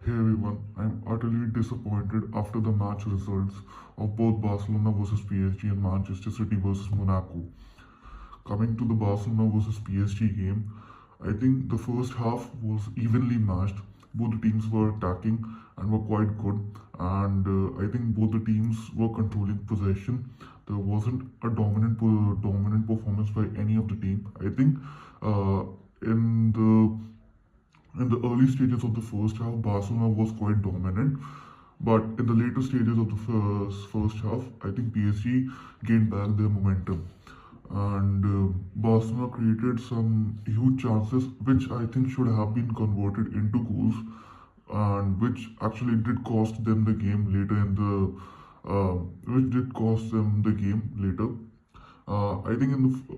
Hey everyone, I'm utterly disappointed after the match results of both Barcelona versus PSG and Manchester City versus Monaco. Coming to the Barcelona versus PSG game, I think the first half was evenly matched. Both the teams were attacking and were quite good, and I think both the teams were controlling possession. There wasn't a dominant performance by any of the team. I think uh, in the early stages of the first half, Barcelona was quite dominant, but in the later stages of the first half, I think PSG gained back their momentum. And Barcelona created some huge chances, which I think should have been converted into goals, and which actually did cost them the game later in the which did cost them the game later. I think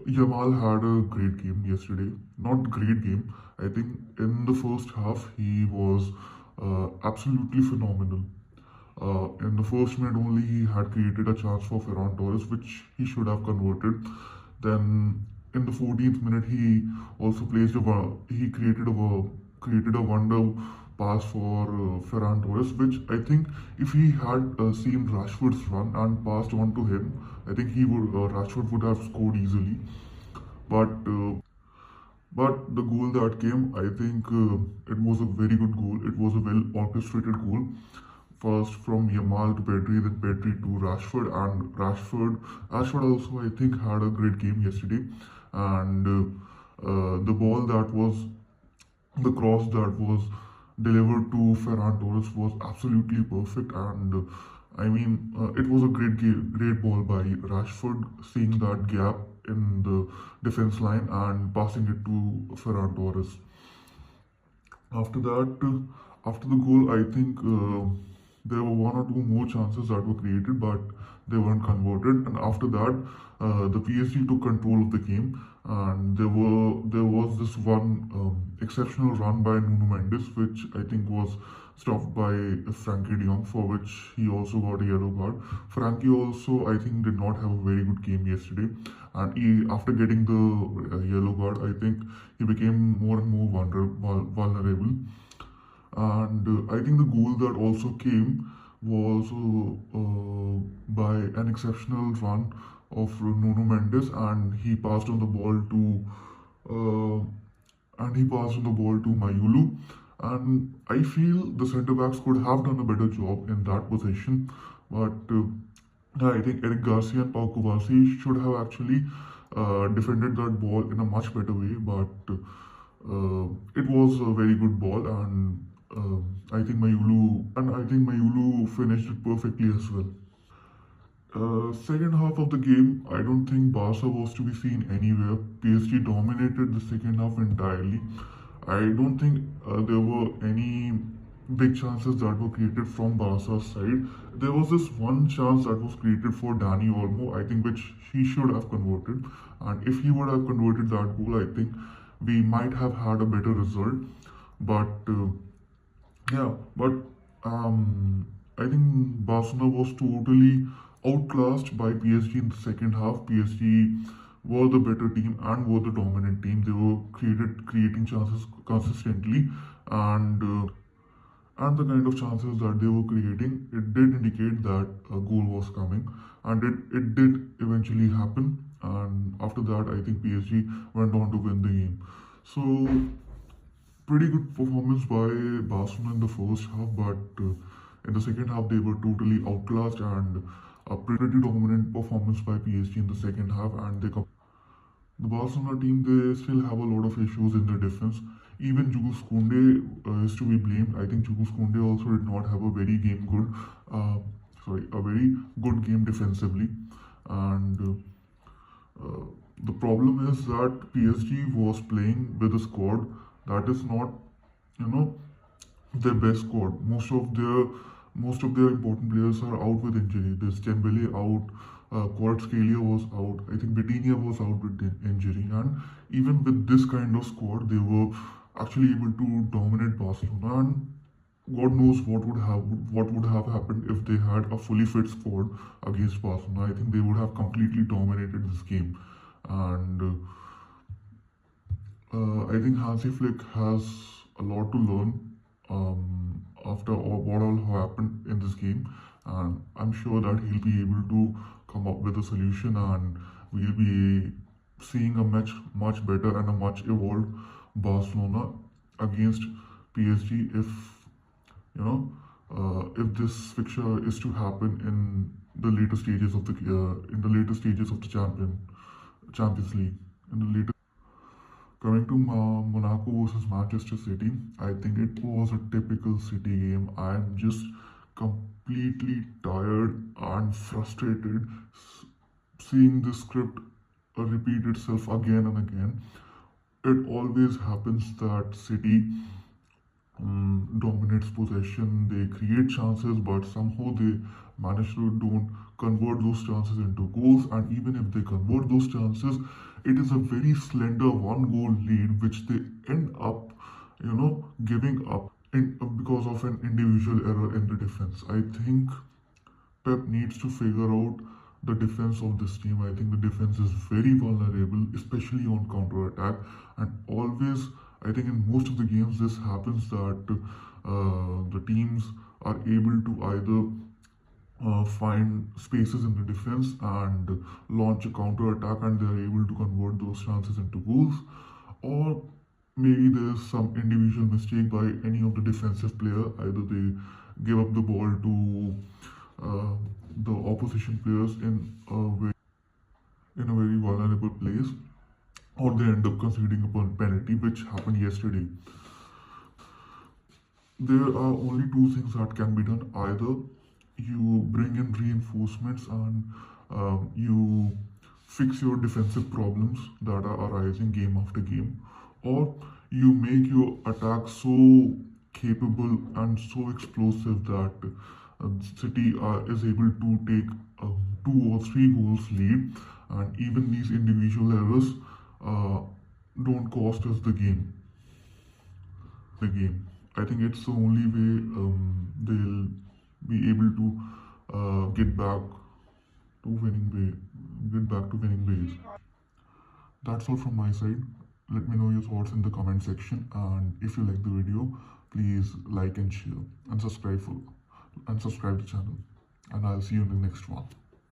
Yamal had a great game yesterday. Not great game. I think in the first half he was absolutely phenomenal. In the first minute only, he had created a chance for Ferran Torres, which he should have converted. Then in the 14th minute, he also placed he created a wonder pass for Ferran Torres, which I think if he had seen Rashford's run and passed on to him, I think he would Rashford would have scored easily. But but the goal that came, I think it was a very good goal. It was a well orchestrated goal. First from Yamal to Pedri, then Pedri to Rashford, and Rashford also I think had a great game yesterday, and the ball that was the cross that was delivered to Ferran Torres was absolutely perfect, and it was a great ball by Rashford, seeing that gap in the defense line and passing it to Ferran Torres. After that, after the goal, I think there were one or two more chances that were created, but they weren't converted. And after that, the PSG took control of the game, and there was this one exceptional run by Nuno Mendes, which I think was stopped by Frankie de Jong, for which he also got a yellow card. Frankie also, I think, did not have a very good game yesterday, and after getting the yellow card, I think he became more and more vulnerable. And I think the goal that also came was by an exceptional run of Nuno Mendes, and he passed on the ball to Mayulu. And I feel the centre backs could have done a better job in that position, but I think Eric Garcia and Pau Kubasi should have actually defended that ball in a much better way. But it was a very good ball, and I think Mayulu finished it perfectly as well. Second half of the game, I don't think Barca was to be seen anywhere. PSG dominated the second half entirely. I don't think there were any big chances that were created from Barca's side. There was this one chance that was created for Dani Olmo, I think, which he should have converted. And if he would have converted that goal, I think we might have had a better result. But but I think Barcelona was totally outclassed by PSG in the second half. PSG were the better team and were the dominant team. They were creating chances consistently, and the kind of chances that they were creating, it did indicate that a goal was coming, and it did eventually happen. And after that, I think PSG went on to win the game. So pretty good performance by Barcelona in the first half, but in the second half they were totally outclassed, and a pretty dominant performance by PSG in the second half. And the Barcelona team, they still have a lot of issues in their defense. Even Jules Koundé is to be blamed. I think Jules Koundé also did not have a very a very good game defensively, and the problem is that PSG was playing with a squad that is not, you know, their best squad. Most of their important players are out with injury. There's Dembele out, Kvaratskhelia was out. I think Vitinha was out with injury, and even with this kind of squad, they were actually able to dominate Barcelona. And God knows what would have happened if they had a fully fit squad against Barcelona. I think they would have completely dominated this game, and I think Hansi Flick has a lot to learn after what all happened in this game, and I'm sure that he'll be able to come up with a solution, and we'll be seeing a much better and a much evolved Barcelona against PSG if this fixture is to happen in the later stages of the Champions League. In the later Coming to Monaco versus Manchester City, I think it was a typical City game. I'm just completely tired and frustrated seeing the script repeat itself again and again. It always happens that City dominates possession, they create chances, but somehow they manage to don't convert those chances into goals. And even if they convert those chances, it is a very slender one goal lead which they end up, giving up because of an individual error in the defense. I think Pep needs to figure out the defense of this team. I think the defense is very vulnerable, especially on counter attack. And always, I think in most of the games, this happens that the teams are able to either find spaces in the defense and launch a counter attack, and they're able to convert those chances into goals, or maybe there's some individual mistake by any of the defensive player. Either they give up the ball to uh, the opposition players in a very vulnerable place, or they end up conceding a penalty, which happened yesterday. There are only two things that can be done. Either you bring in reinforcements and you fix your defensive problems that are arising game after game, or you make your attack so capable and so explosive that City is able to take two or three goals lead, and even these individual errors uh, don't cost us the game. I think it's the only way they'll be able to to winning way, get back to winning ways. That's all from my side. Let me know your thoughts in the comment section, and if you like the video, please like and share and subscribe the channel. And I'll see you in the next one.